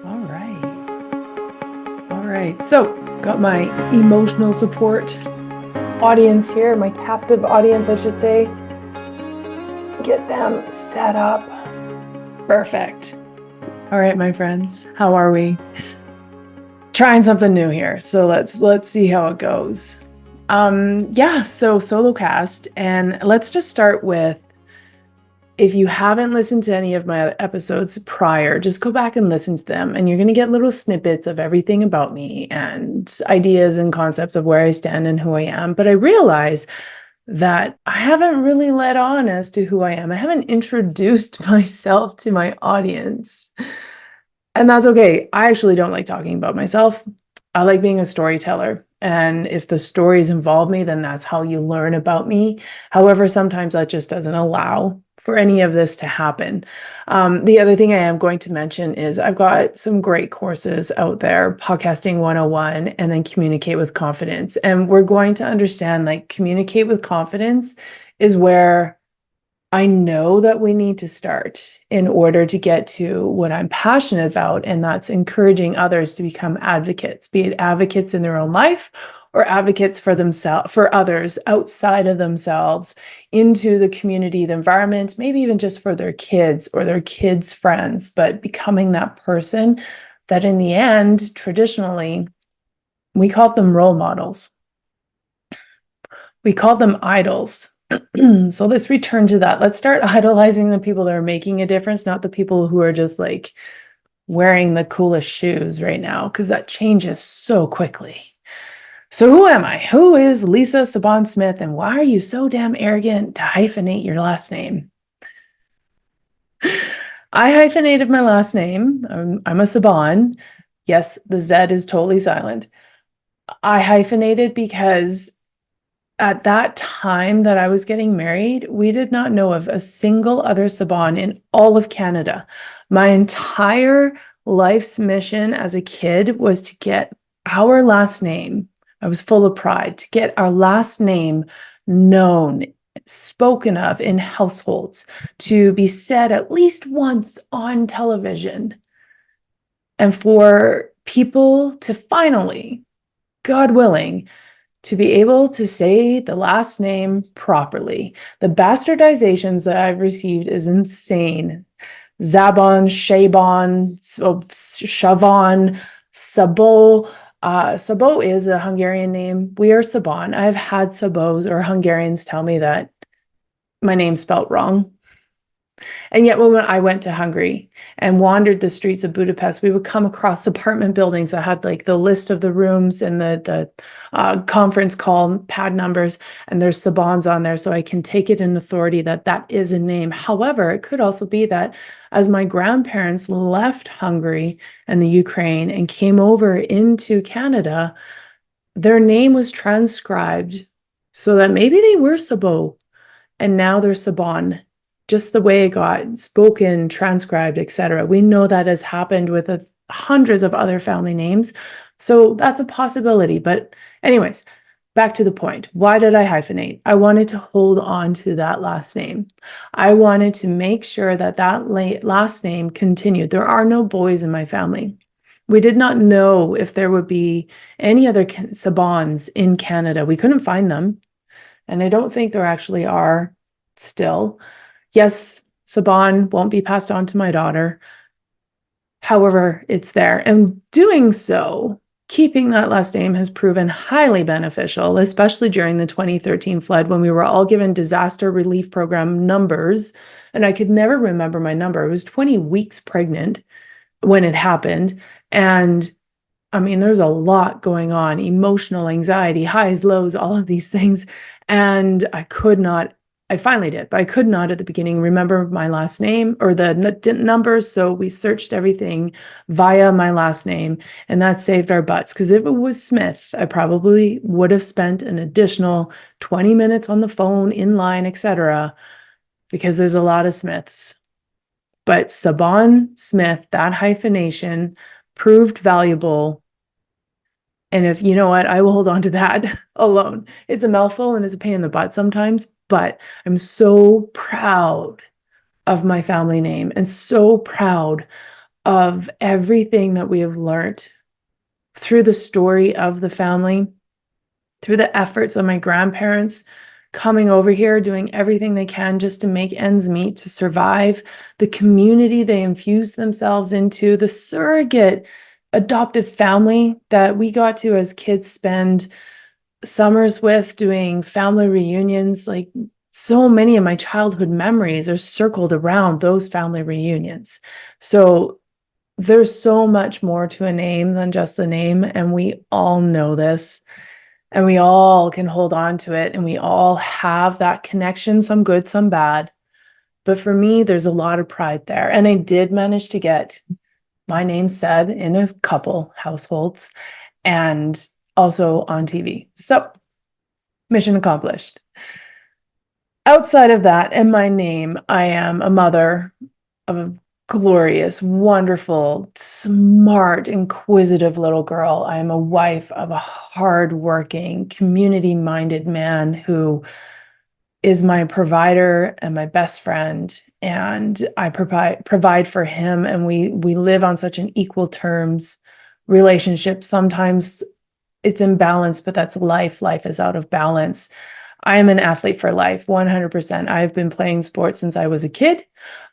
All right. All right. So, got my emotional support audience here, my captive audience, I should say. Get them set up. Perfect. All right, my friends. How are we? Trying something new here. So let's see how it goes. So solo cast, and let's just start with, if you haven't listened to any of my episodes prior, just go back and listen to them, and you're going to get little snippets of everything about me and ideas and concepts of where I stand and who I am. But I realize that I haven't really let on as to who I am. I haven't introduced myself to my audience. And that's okay. I actually don't like talking about myself. I like being a storyteller. And if the stories involve me, then that's how you learn about me. However, sometimes that just doesn't allow for any of this to happen. The other thing I am going to mention is I've got some great courses out there, Podcasting 101, and then Communicate with Confidence. And we're going to understand, like, communicate with confidence is where I know that we need to start in order to get to what I'm passionate about, and that's encouraging others to become advocates, be it advocates in their own life or advocates for themselves, for others outside of themselves, into the community, the environment, maybe even just for their kids or their kids' friends, but becoming that person that in the end, traditionally, we called them role models. We called them idols. So let's return to that. Let's start idolizing the people that are making a difference, not the people who are just like wearing the coolest shoes right now, because that changes so quickly. So who am I? Who is Lisa Szabon-Smith, and why are you so damn arrogant to hyphenate your last name? I hyphenated my last name. I'm a Szabon. Yes, the Z is totally silent. I hyphenated because at that time that I was getting married, we did not know of a single other Szabon in all of Canada. My entire life's mission as a kid was to get our last name. I was full of pride to get our last name known, spoken of in households, to be said at least once on television, and for people to finally, God willing, to be able to say the last name properly. The bastardizations that I've received is insane. Zabon, Shabon, Shavon, Sabo. Sabo is a Hungarian name. We are Szabon. I've had Sabos or Hungarians tell me that my name's spelt wrong. And yet when I went to Hungary and wandered the streets of Budapest, we would come across apartment buildings that had like the list of the rooms and the conference call pad numbers, and there's Sabons on there. So I can take it in authority that that is a name. However, it could also be that as my grandparents left Hungary and the Ukraine and came over into Canada, their name was transcribed so that maybe they were Sabo and now they're Sabon, just the way it got spoken, transcribed, etc. We know that has happened with hundreds of other family names. So that's a possibility. But anyways, back to the point. Why did I hyphenate? I wanted to hold on to that last name. I wanted to make sure that that last name continued. There are no boys in my family. We did not know if there would be any other Sabons in Canada. We couldn't find them. And I don't think there actually are still. Yes, Szabon won't be passed on to my daughter. However, it's there. And doing so, keeping that last name has proven highly beneficial, especially during the 2013 flood when we were all given disaster relief program numbers. And I could never remember my number. I was 20 weeks pregnant when it happened. And I mean, there's a lot going on, emotional anxiety, highs, lows, all of these things. And I finally did, but I could not at the beginning remember my last name or the numbers. So we searched everything via my last name, and that saved our butts. Because if it was Smith, I probably would have spent an additional 20 minutes on the phone, in line, etc., because there's a lot of Smiths. But Szabon-Smith, that hyphenation proved valuable. And if you know what, I will hold on to that alone. It's a mouthful and it's a pain in the butt sometimes, but I'm so proud of my family name and so proud of everything that we have learned through the story of the family, through the efforts of my grandparents coming over here, doing everything they can just to make ends meet, to survive, the community they infused themselves into, the surrogate adoptive family that we got to as kids spend summers with, doing family reunions. Like, so many of my childhood memories are circled around those family reunions. So there's so much more to a name than just the name, and we all know this, and we all can hold on to it, and we all have that connection, some good, some bad. But for me, there's a lot of pride there. And I did manage to get my name said in a couple households and also on TV. So, mission accomplished. Outside of that and my name, I am a mother of a glorious, wonderful, smart, inquisitive little girl. I am a wife of a hardworking, community-minded man who is my provider and my best friend. And I provide for him, and we live on such an equal terms relationship. Sometimes it's imbalanced, but that's life. Life is out of balance. I am an athlete for life, 100%. I've been playing sports since I was a kid.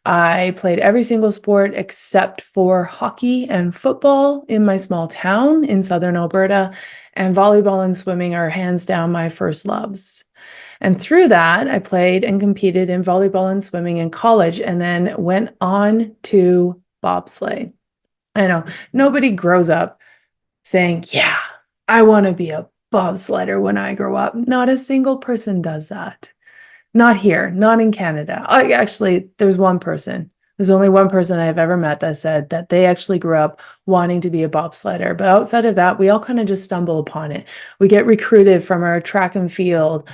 I played every single sport except for hockey and football in my small town in southern Alberta, and volleyball and swimming are hands down my first loves. And through that, I played and competed in volleyball and swimming in college, and then went on to bobsleigh. I know nobody grows up saying, yeah, I want to be a bobsledder when I grow up. Not a single person does that. Not here, not in Canada. Actually, there's one person. There's only one person I've ever met that said that they actually grew up wanting to be a bobsledder. But outside of that, we all kind of just stumble upon it. We get recruited from our track and field,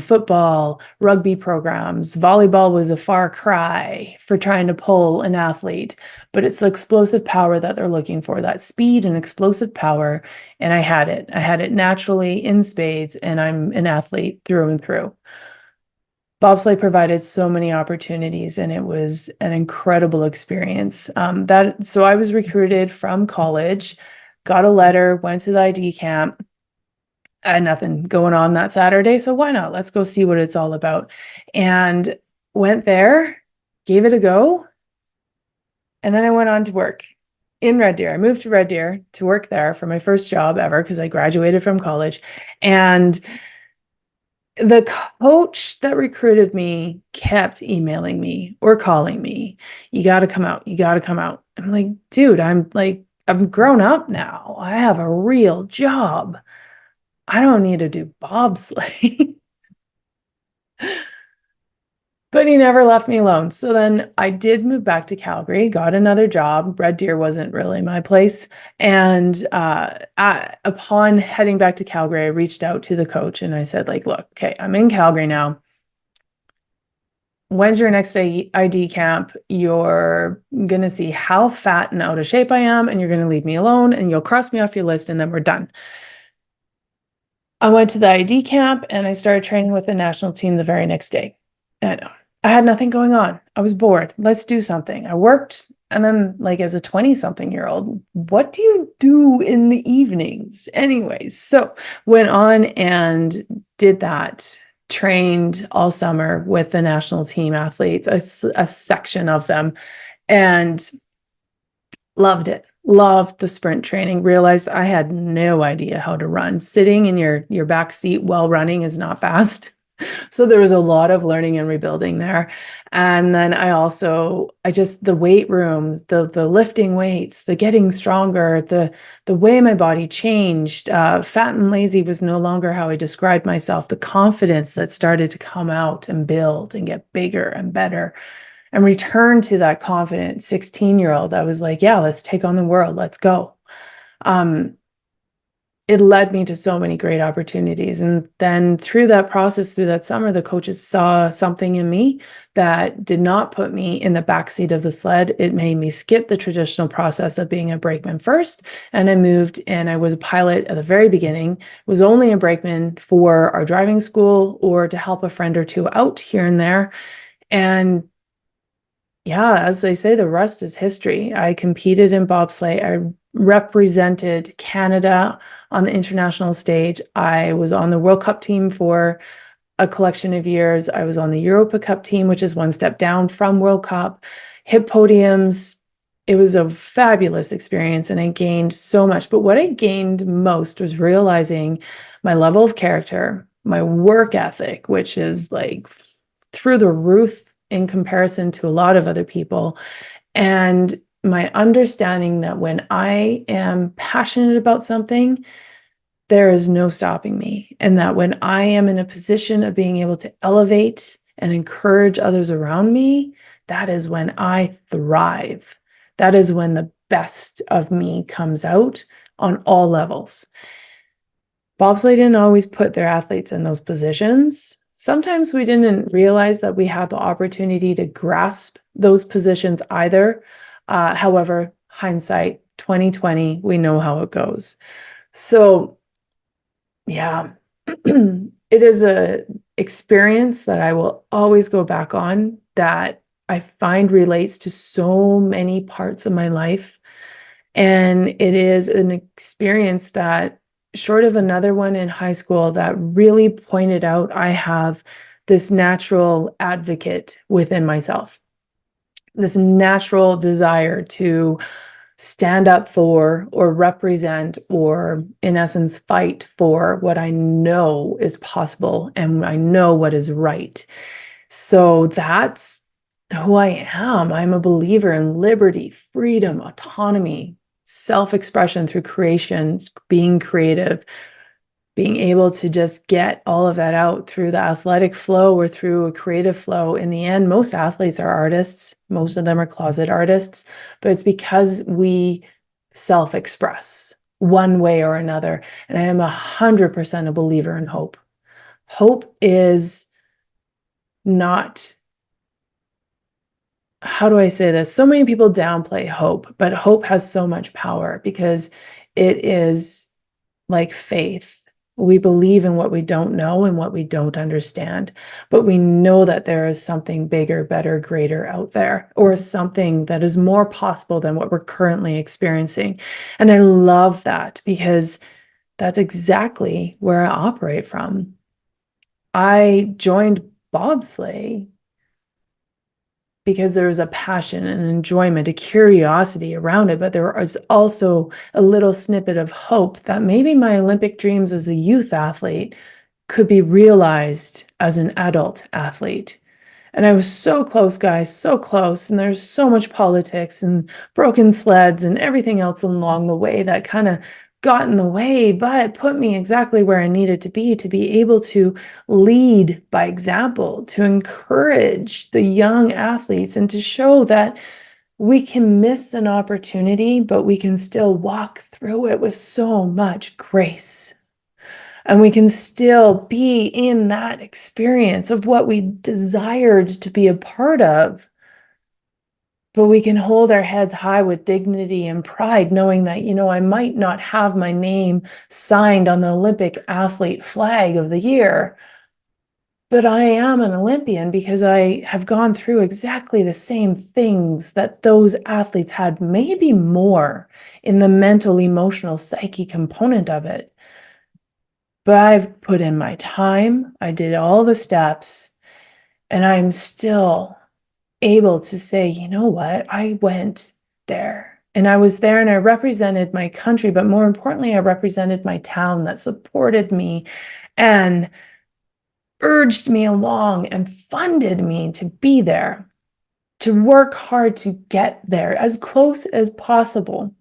football, rugby programs. Volleyball was a far cry for trying to pull an athlete, but it's the explosive power that they're looking for, that speed and explosive power. And I had it. I had it naturally in spades, and I'm an athlete through and through. Bobsleigh provided so many opportunities, and it was an incredible experience. So I was recruited from college, got a letter, went to the ID camp. I had nothing going on that Saturday, so why not? Let's go see what it's all about. And went there, gave it a go, and then I went on to work in Red Deer. I moved to Red Deer to work there for my first job ever because I graduated from college. And the coach that recruited me kept emailing me or calling me. You got to come out. You got to come out. I'm like, dude, I'm grown up now. I have a real job. I don't need to do bobsleigh. But he never left me alone. So then I did move back to Calgary, got another job. Red Deer wasn't really my place. And upon heading back to Calgary, I reached out to the coach and I said, like, look, okay, I'm in Calgary now. When's your next ID camp? You're going to see how fat and out of shape I am, and you're going to leave me alone, and you'll cross me off your list, and then we're done. I went to the ID camp and I started training with the national team the very next day. And I had nothing going on. I was bored. Let's do something. I worked. And then, like, as a 20-something-year-old, what do you do in the evenings? Anyways, so went on and did that. Trained all summer with the national team athletes, a section of them, and loved it. Loved the sprint training. Realized I had no idea how to run. Sitting in your back seat while running is not fast. So there was a lot of learning and rebuilding there. And then the weight rooms, the lifting weights, the getting stronger, the way my body changed. Fat and lazy was no longer how I described myself. The confidence that started to come out and build and get bigger and better, and return to that confident 16-year-old. I was like, yeah, let's take on the world. Let's go. It led me to so many great opportunities. And then through that process, through that summer, the coaches saw something in me that did not put me in the backseat of the sled. It made me skip the traditional process of being a brakeman first. And I moved, and I was a pilot at the very beginning, was only a brakeman for our driving school or to help a friend or two out here and there. And yeah, as they say, the rest is history. I competed in bobsleigh. I represented Canada on the international stage. I was on the World Cup team for a collection of years. I was on the Europa Cup team, which is one step down from World Cup, hit podiums. It was a fabulous experience and I gained so much. But what I gained most was realizing my level of character, my work ethic, which is like through the roof in comparison to a lot of other people, and my understanding that when I am passionate about something, there is no stopping me. And that when I am in a position of being able to elevate and encourage others around me, that is when I thrive. That is when the best of me comes out on all levels. Bobsleigh didn't always put their athletes in those positions. Sometimes we didn't realize that we had the opportunity to grasp those positions either. However, hindsight 2020, we know how it goes. So yeah, it is a experience that I will always go back on, that I find relates to so many parts of my life. And it is an experience that, short of another one in high school, that really pointed out I have this natural advocate within myself, this natural desire to stand up for or represent or, in essence, fight for what I know is possible and I know what is right. So that's who I am. I'm a believer in liberty, freedom, autonomy, self-expression through creation, being creative, being able to just get all of that out through the athletic flow or through a creative flow. In the end, most athletes are artists. Most of them are closet artists, but it's because we self-express one way or another. And I am 100% a believer in hope. Hope is not, how do I say this? So many people downplay hope, but hope has so much power because it is like faith. We believe in what we don't know and what we don't understand, but we know that there is something bigger, better, greater out there, or something that is more possible than what we're currently experiencing. And I love that because that's exactly where I operate from. I joined bobsleigh because there was a passion and enjoyment, a curiosity around it, but there was also a little snippet of hope that maybe my Olympic dreams as a youth athlete could be realized as an adult athlete. And I was so close, guys, so close. And there's so much politics and broken sleds and everything else along the way that kind of got in the way, but put me exactly where I needed to be able to lead by example, to encourage the young athletes and to show that we can miss an opportunity, but we can still walk through it with so much grace. And we can still be in that experience of what we desired to be a part of. But we can hold our heads high with dignity and pride, knowing that, I might not have my name signed on the Olympic athlete flag of the year, but I am an Olympian because I have gone through exactly the same things that those athletes had, maybe more in the mental, emotional, psyche component of it. But I've put in my time, I did all the steps, and I'm still able to say, you know what, I went there and I was there and I represented my country, but more importantly, I represented my town that supported me and urged me along and funded me to be there, to work hard to get there as close as possible.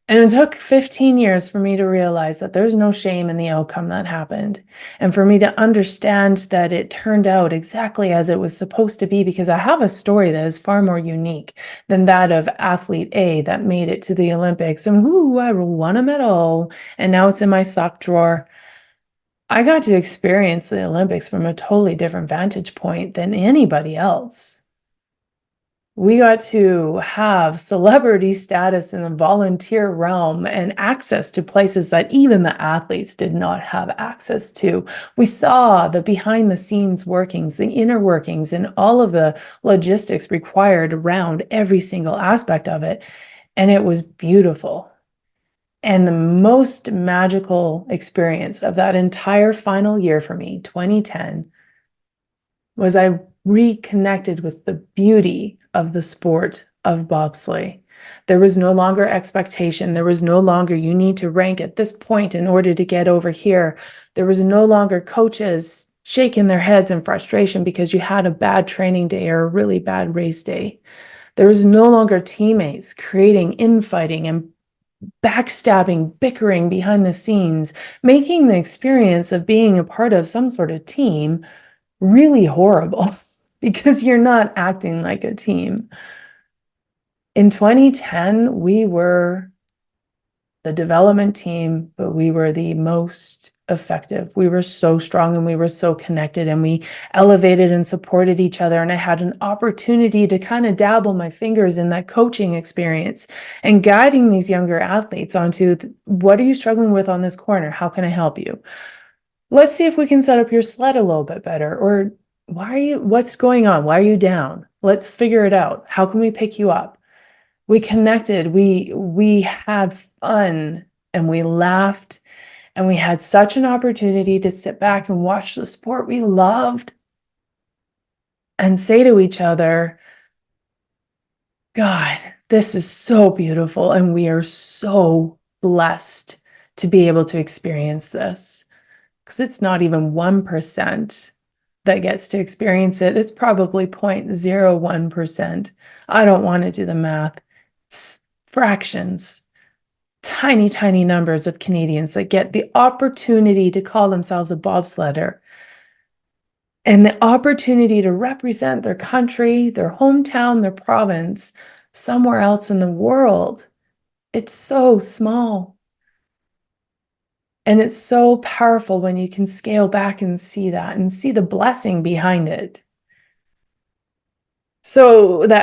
And it took 15 years for me to realize that there's no shame in the outcome that happened. And for me to understand that it turned out exactly as it was supposed to be, because I have a story that is far more unique than that of athlete A that made it to the Olympics and I won a medal and now it's in my sock drawer. I got to experience the Olympics from a totally different vantage point than anybody else. We got to have celebrity status in the volunteer realm and access to places that even the athletes did not have access to. We saw the behind the scenes workings, the inner workings, and all of the logistics required around every single aspect of it. And it was beautiful. And the most magical experience of that entire final year for me, 2010, was I reconnected with the beauty of the sport of bobsleigh. There was no longer expectation. There was no longer, you need to rank at this point in order to get over here. There was no longer coaches shaking their heads in frustration because you had a bad training day or a really bad race day. There was no longer teammates creating infighting and backstabbing, bickering behind the scenes, making the experience of being a part of some sort of team really horrible because you're not acting like a team. In 2010, we were the development team, but we were the most effective. We were so strong and we were so connected and we elevated and supported each other. And I had an opportunity to kind of dabble my fingers in that coaching experience and guiding these younger athletes onto what are you struggling with on this corner? How can I help you? Let's see if we can set up your sled a little bit better. Or what's going on? Why are you down? Let's figure it out. How can we pick you up? We connected, we had fun and we laughed and we had such an opportunity to sit back and watch the sport we loved and say to each other, God, this is so beautiful and we are so blessed to be able to experience this. Because it's not even 1% that gets to experience it. It's probably 0.01%. I don't want to do the math. It's fractions, tiny, tiny numbers of Canadians that get the opportunity to call themselves a bobsledder and the opportunity to represent their country, their hometown, their province, somewhere else in the world. It's so small. And it's so powerful when you can scale back and see that and see the blessing behind it. So the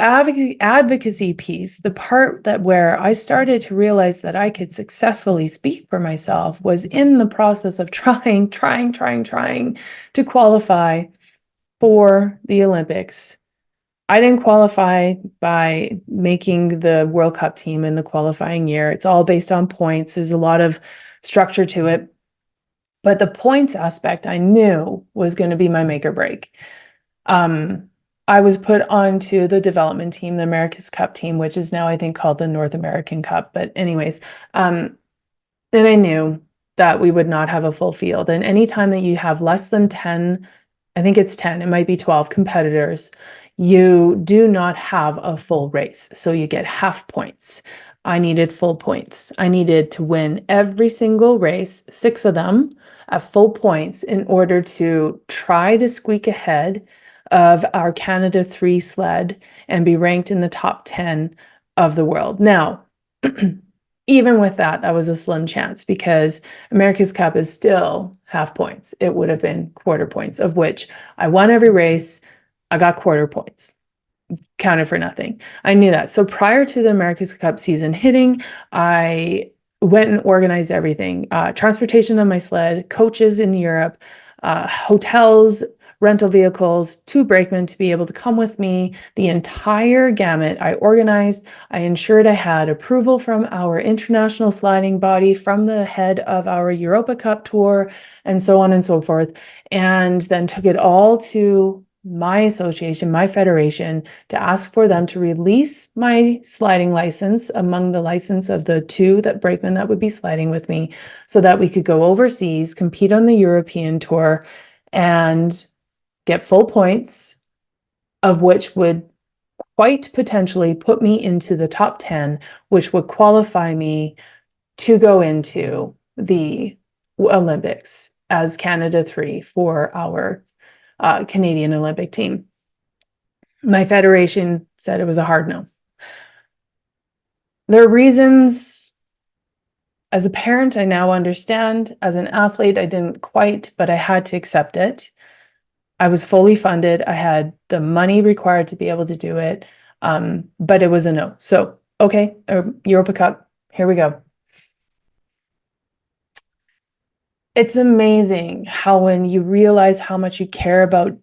advocacy piece, the part that where I started to realize that I could successfully speak for myself was in the process of trying to qualify for the Olympics. I didn't qualify by making the World Cup team in the qualifying year. It's all based on points. There's a lot of structure to it. But the points aspect I knew was going to be my make or break. I was put onto the development team, the America's Cup team, which is now I think called the North American Cup. But anyways, then I knew that we would not have a full field. And anytime that you have less than 10, I think it's 10, it might be 12 competitors, you do not have a full race. So you get half points. I needed full points. I needed to win every single race, 6 of them, at full points in order to try to squeak ahead of our Canada 3 sled and be ranked in the top 10 of the world. Now, even with that, that was a slim chance because America's Cup is still half points. It would have been quarter points, of which I won every race. I got quarter points. Counted for nothing. I knew that. So prior to the America's Cup season hitting, I went and organized everything. Transportation on my sled, coaches in Europe, hotels, rental vehicles, 2 brakemen to be able to come with me, the entire gamut. I organized, I ensured I had approval from our international sliding body, from the head of our Europa Cup tour, and so on and so forth. And then took it all to my association, my federation, to ask for them to release my sliding license among the license of the 2 brakemen that would be sliding with me so that we could go overseas, compete on the European tour, and get full points, of which would quite potentially put me into the top 10, which would qualify me to go into the Olympics as Canada 3 for our Canadian Olympic team. My federation said it was a hard no. There are reasons. As a parent, I now understand. As an athlete, I didn't quite, but I had to accept it. I was fully funded. I had the money required to be able to do it. But it was a no. So, okay, Europa Cup, here we go. It's amazing how when you realize how much you care about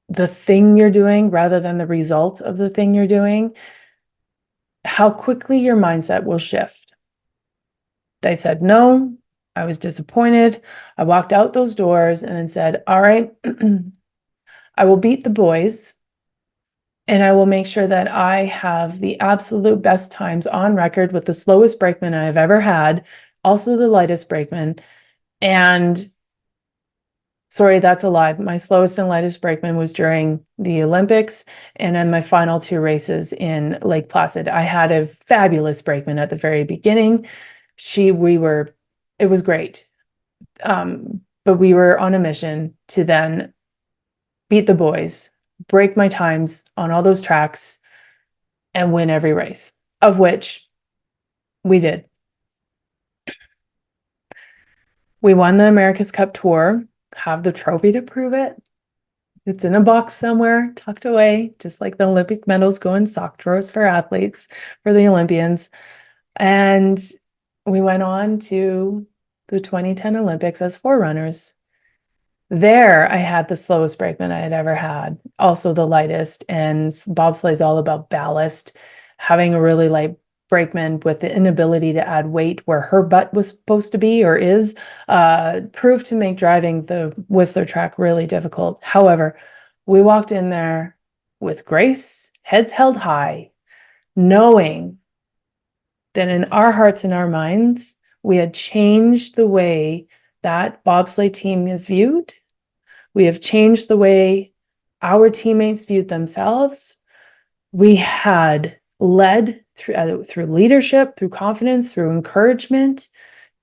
the thing you're doing rather than the result of the thing you're doing, how quickly your mindset will shift. They said no. I was disappointed. I walked out those doors and said, all right, I will beat the boys and I will make sure that I have the absolute best times on record with the slowest brakeman I've ever had, also the lightest brakeman. And sorry, that's a lie. My slowest and lightest brakeman was during the Olympics and in my final two races in Lake Placid. I had a fabulous brakeman at the very beginning. It was great. But we were on a mission to then beat the boys, break my times on all those tracks, and win every race, of which we did. We won the America's Cup Tour, have the trophy to prove it. It's in a box somewhere, tucked away, just like the Olympic medals go in sock drawers for athletes, for the Olympians. And we went on to the 2010 Olympics as forerunners. There, I had the slowest brakeman I had ever had, also the lightest. And bobsleigh is all about ballast. Having a really light brakeman with the inability to add weight where her butt was supposed to be or is, proved to make driving the Whistler track really difficult. However, we walked in there with grace, heads held high, knowing that in our hearts and our minds, we had changed the way that bobsleigh team is viewed. We have changed the way our teammates viewed themselves. We had led through leadership, through confidence, through encouragement,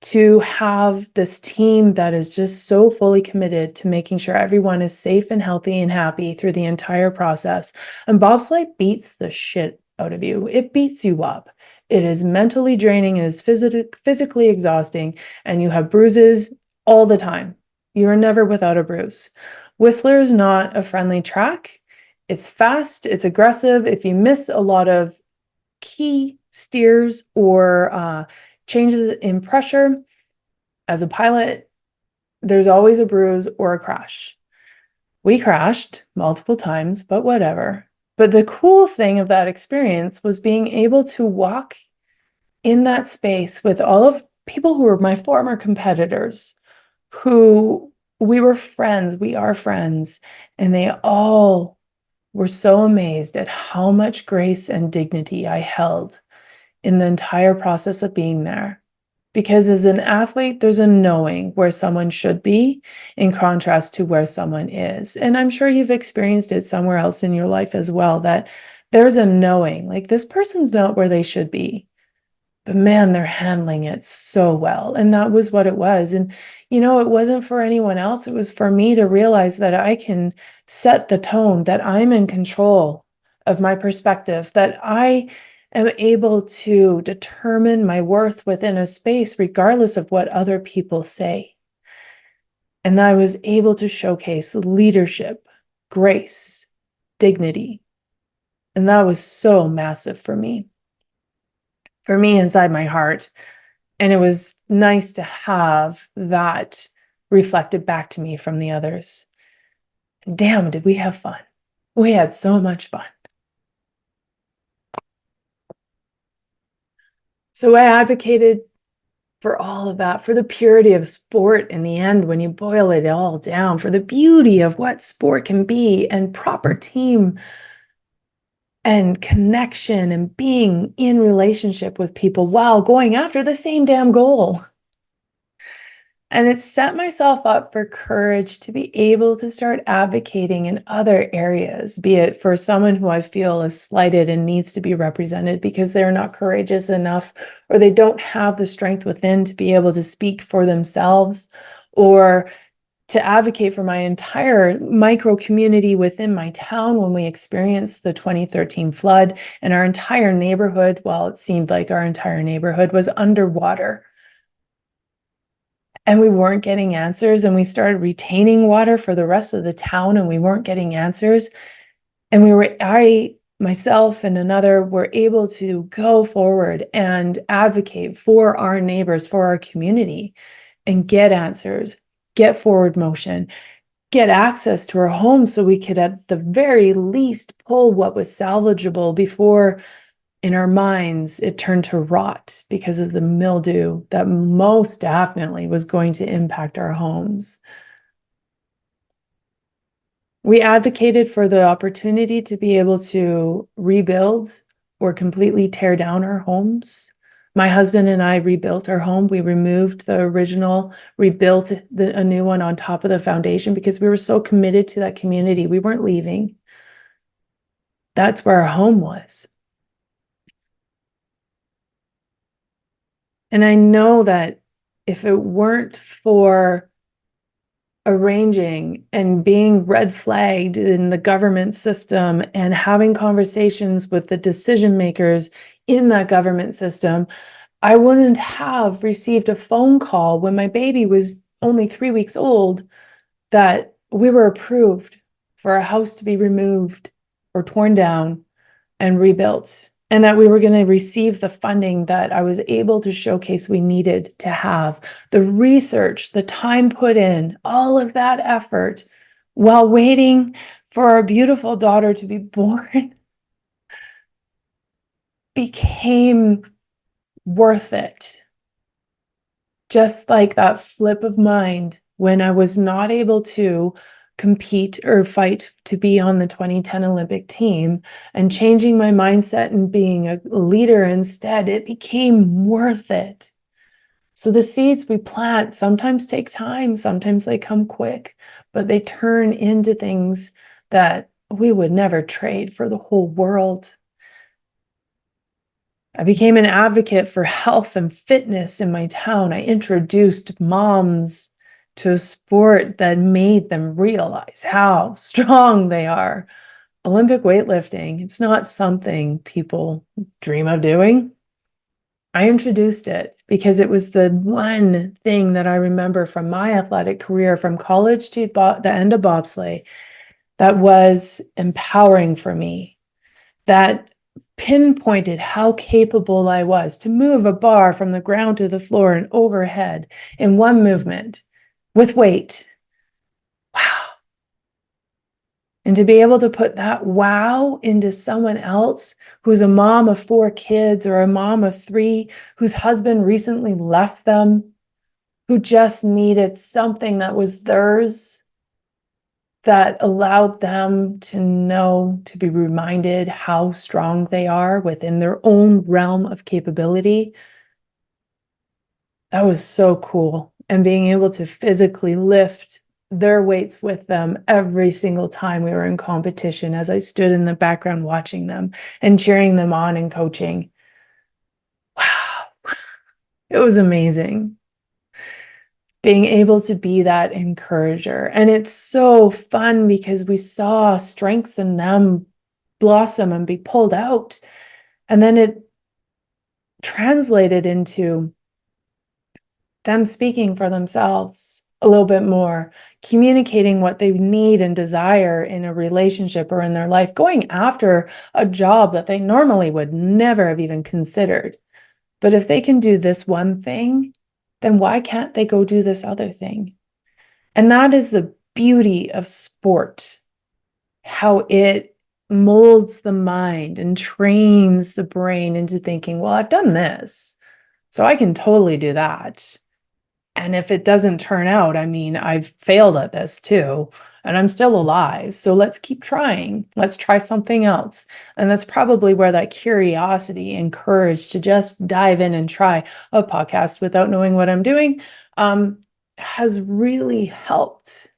to have this team that is just so fully committed to making sure everyone is safe and healthy and happy through the entire process. And bobsleigh beats the shit out of you. It beats you up. It is mentally draining, it is physically exhausting, and you have bruises all the time. You are never without a bruise. Whistler is not a friendly track. It's fast, it's aggressive. If you miss a lot of key steers or changes in pressure, as a pilot, there's always a bruise or a crash. We crashed multiple times, but whatever. But the cool thing of that experience was being able to walk in that space with all of people who were my former competitors, who we were friends, we are friends, and they all were so amazed at how much grace and dignity I held in the entire process of being there. Because as an athlete, there's a knowing where someone should be in contrast to where someone is. And I'm sure you've experienced it somewhere else in your life as well, that there's a knowing, like this person's not where they should be. But man, they're handling it so well. And that was what it was. And, you know, it wasn't for anyone else. It was for me to realize that I can set the tone, that I'm in control of my perspective, that I am able to determine my worth within a space, regardless of what other people say. And I was able to showcase leadership, grace, dignity. And that was so massive for me inside my heart. And it was nice to have that reflected back to me from the others. And damn, did we have fun. We had so much fun. So I advocated for all of that, for the purity of sport in the end, when you boil it all down, for the beauty of what sport can be and proper team and connection and being in relationship with people while going after the same damn goal. And it set myself up for courage to be able to start advocating in other areas, be it for someone who I feel is slighted and needs to be represented because they're not courageous enough, or they don't have the strength within to be able to speak for themselves, or to advocate for my entire micro community within my town when we experienced the 2013 flood and our entire neighborhood, well, it seemed like our entire neighborhood was underwater. And we weren't getting answers, and we started retaining water for the rest of the town, and we weren't getting answers. And myself and another were able to go forward and advocate for our neighbors, for our community, and get answers, get forward motion, get access to our home so we could at the very least pull what was salvageable before in our minds it turned to rot because of the mildew that most definitely was going to impact our homes. We advocated for the opportunity to be able to rebuild or completely tear down our homes. My husband and I rebuilt our home. We removed the original, rebuilt a new one on top of the foundation because we were so committed to that community. We weren't leaving. That's where our home was. And I know that if it weren't for arranging and being red flagged in the government system and having conversations with the decision makers in that government system, I wouldn't have received a phone call when my baby was only 3 weeks old that we were approved for a house to be removed or torn down and rebuilt, and that we were going to receive the funding that I was able to showcase we needed to have, the research, the time put in, all of that effort while waiting for our beautiful daughter to be born became worth it. Just like that flip of mind when I was not able to compete or fight to be on the 2010 Olympic team and changing my mindset and being a leader instead, it became worth it. So the seeds we plant sometimes take time, sometimes they come quick, but they turn into things that we would never trade for the whole world. I became an advocate for health and fitness in my town. I introduced moms to a sport that made them realize how strong they are. Olympic weightlifting, it's not something people dream of doing. I introduced it because it was the one thing that I remember from my athletic career, from college to the end of bobsleigh, that was empowering for me, that pinpointed how capable I was to move a bar from the ground to the floor and overhead in one movement with weight. Wow. And to be able to put that wow into someone else who's a mom of 4 kids or a mom of 3, whose husband recently left them, who just needed something that was theirs, that allowed them to know, to be reminded how strong they are within their own realm of capability. That was so cool. And being able to physically lift their weights with them every single time we were in competition, as I stood in the background watching them and cheering them on and coaching. Wow, it was amazing being able to be that encourager. And it's so fun because we saw strengths in them blossom and be pulled out. And then it translated into them speaking for themselves a little bit more, communicating what they need and desire in a relationship or in their life, going after a job that they normally would never have even considered. But if they can do this one thing, then why can't they go do this other thing? And that is the beauty of sport, how it molds the mind and trains the brain into thinking, well, I've done this, so I can totally do that. And if it doesn't turn out, I mean, I've failed at this too, and I'm still alive. So let's keep trying. Let's try something else. And that's probably where that curiosity and courage to just dive in and try a podcast without knowing what I'm doing has really helped,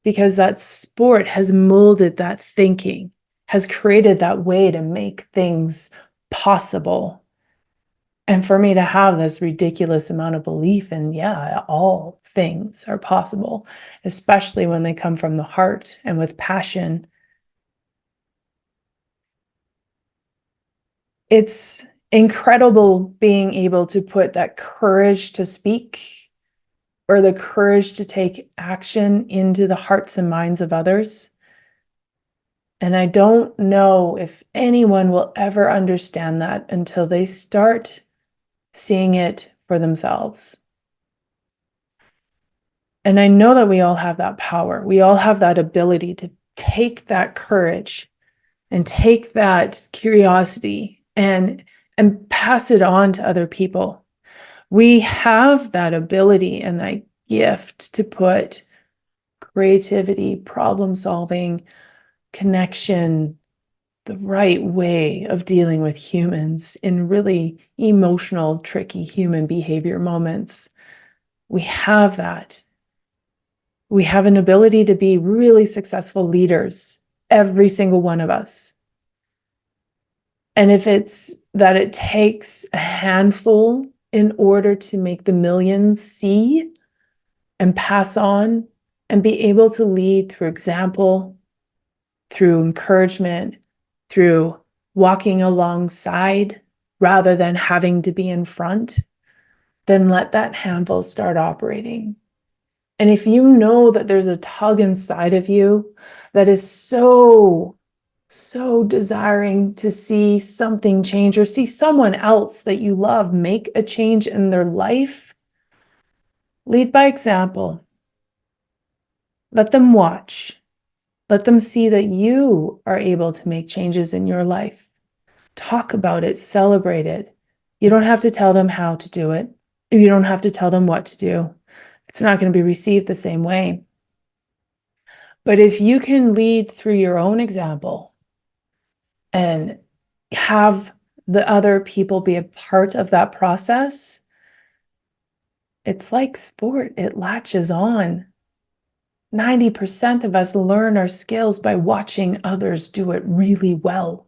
because that sport has molded that thinking, has created that way to make things possible. And for me to have this ridiculous amount of belief in, yeah, all things are possible, especially when they come from the heart and with passion. It's incredible being able to put that courage to speak or the courage to take action into the hearts and minds of others. And I don't know if anyone will ever understand that until they start seeing it for themselves. And I know that we all have that power. We all have that ability to take that courage and take that curiosity and pass it on to other people. We have that ability and that gift to put creativity, problem solving, connection, the right way of dealing with humans in really emotional, tricky human behavior moments. We have that. We have an ability to be really successful leaders, every single one of us. And if it's that it takes a handful in order to make the millions see and pass on and be able to lead through example, through encouragement, through walking alongside rather than having to be in front, then let that handful start operating. And if you know that there's a tug inside of you that is so desiring to see something change or see someone else that you love make a change in their life, lead by example. Let them watch. Let them see that you are able to make changes in your life. Talk about it, celebrate it. You don't have to tell them how to do it. You don't have to tell them what to do. It's not going to be received the same way. But if you can lead through your own example and have the other people be a part of that process, it's like sport, it latches on. 90% of us learn our skills by watching others do it really well.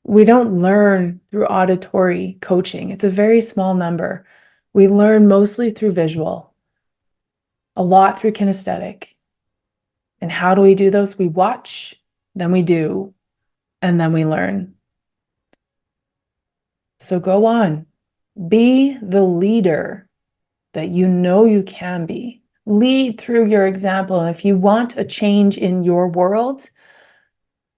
We don't learn through auditory coaching. It's a very small number. We learn mostly through visual, a lot through kinesthetic. And how do we do those? We watch, then we do, and then we learn. So go on, be the leader that you know you can be. Lead through your example. And if you want a change in your world,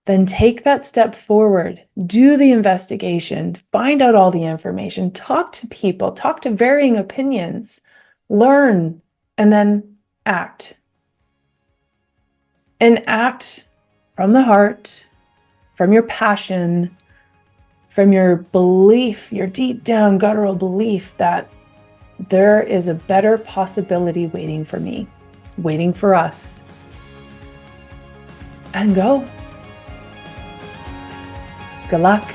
then take that step forward, do the investigation, find out all the information, talk to people, talk to varying opinions, learn, and then act. And act from the heart, from your passion, from your belief, your deep down guttural belief that there is a better possibility waiting for me, waiting for us. And go. Good luck.